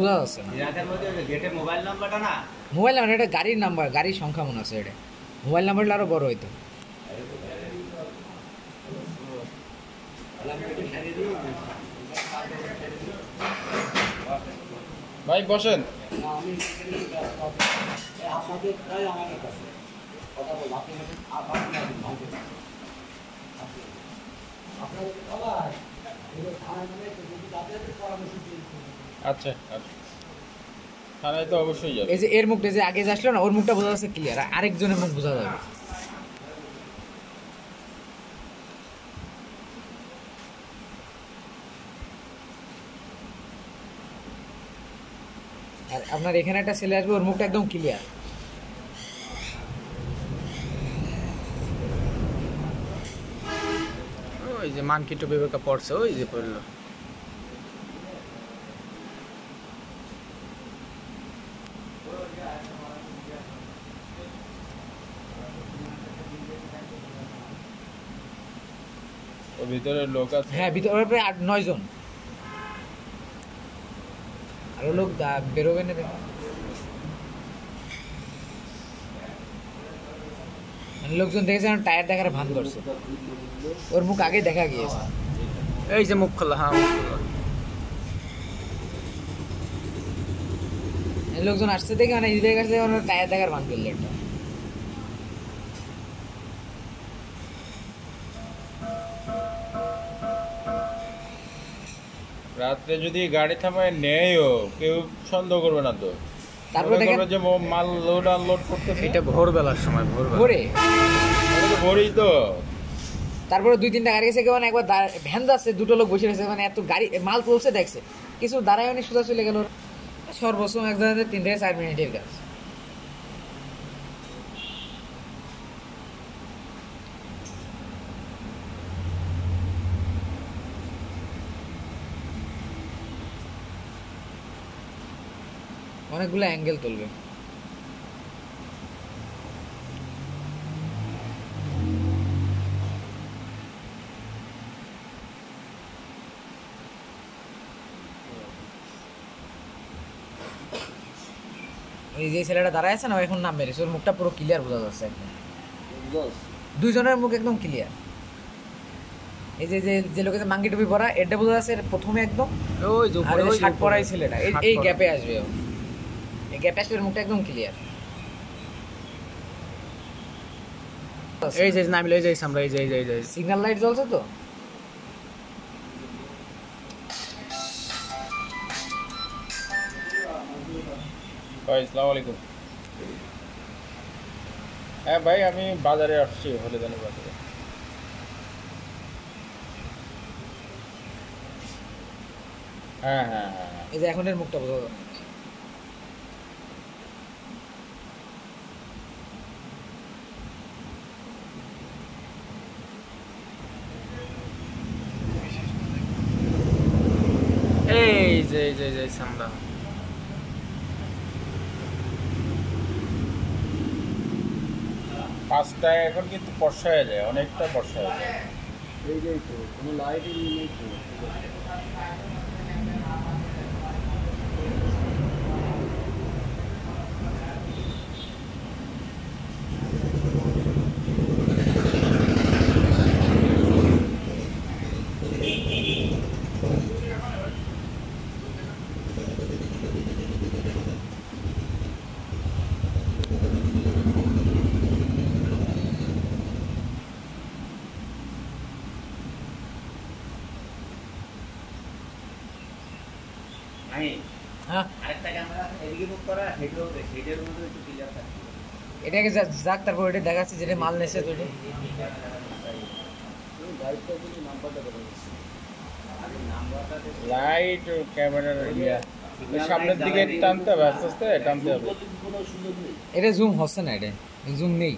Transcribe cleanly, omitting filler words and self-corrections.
বোঝা যাচ্ছে না। মোবাইল নাম্বার এটা গাড়ির নাম্বার, গাড়ির সংখ্যা মনে আছে এটা। মোবাইল নাম্বারটা আরো বড় হইতো। ভাই বসেন। আচ্ছা আচ্ছা, থানায় তো অবশ্যই যাবে। এই যে এর মুখটা যে আগে যে আসলো না, ওর মুখটা বোঝা যাচ্ছে ক্লিয়ার, আরেকজনের মুখ বোঝা যাবে। আর আপনার এখানে একটা ছেলে আসবে, ওর মুখটা একদম ক্লিয়ার। ওই যে মানকিটো বিবেকা পড়ছে, ওই যে পড়লো। ওর ভিতরে লোক আছে। হ্যাঁ, ভিতরে প্রায় 8-9 জন। আরো লোক বেরোবে না। লোকজন দেখেছে টায়ার দেখার ভান করছে, ওর মুখ আগে দেখা গিয়েছে। এই যে মুখ খোলা, হ্যাঁ মুখ খোলা। লোকজন আসছে দেখে মানে ঈদের কাছে টায়ার দেখার ভান করলো একটা। রাত্রে যদি গাড়ি থামায় নেয়ও, কেউ সন্দেহ করবে না তো। তারপরে দেখেন যে মাল লোড আনলোড করতেছে, এটা ভোরবেলার সময়, ভোরে ভোরেই তো। তারপরে 2-3টা গাড়ি গেছে, কেমন একবার ভ্যান যাচ্ছে, দুটো লোক বসে রয়েছে, মানে এত গাড়ি মাল তুলছে দেখছে, কিছু দাঁড়ায় অনেক সোজা চলে গেল। সর্বোচ্চ এক জায়গায় 3 থেকে 4 মিনিটের কাজ। অনেকগুলো অ্যাঙ্গেল তুলবে। ওই যে ছেলেটা দাঁড়ায় আছে না, এখন নাম বেরিয়েছে, ওর মুখটা পুরো ক্লিয়ার বোঝা যাচ্ছে একদম। দুইজনের মুখ একদম ক্লিয়ার। এই যে যে লোকের মাঙ্গি টুপি পরা, এটা বোঝা যাচ্ছে প্রথমে একদম। ওই যে আর শার্ট পরাই ছেলেটা এই গ্যাপে আসবে, এই গ্যাপে আসবে, মুখটা একদম ক্লিয়ার। এই যে নামিলে, এই যে আমরা এই যে সিগন্যাল লাইট জ্বলছে তো। ভাই আসসালামু আলাইকুম। হ্যাঁ ভাই, আমি বাজারে আসছি, হলিদানের বাজারে। হ্যাঁ হ্যাঁ হ্যাঁ, এই যে এখনের মুখটা বোঝা যাচ্ছে। এই যে সামলা। পাঁচটায় এখন কিন্তু বর্ষা হয়ে যায়, অনেকটা বর্ষা হয়ে যায়। এই যে তো কোনো লাইটই নেই তো। এটাকে যাক, তারপর এটা দেখাচ্ছে যেটা মাল নেছে তো। লাইট ও ক্যামেরার সামনের দিকে টানতে হবে, আস্তে আস্তে টানতে হবে। এটা জুম হচ্ছে না, এটা জুম নেই।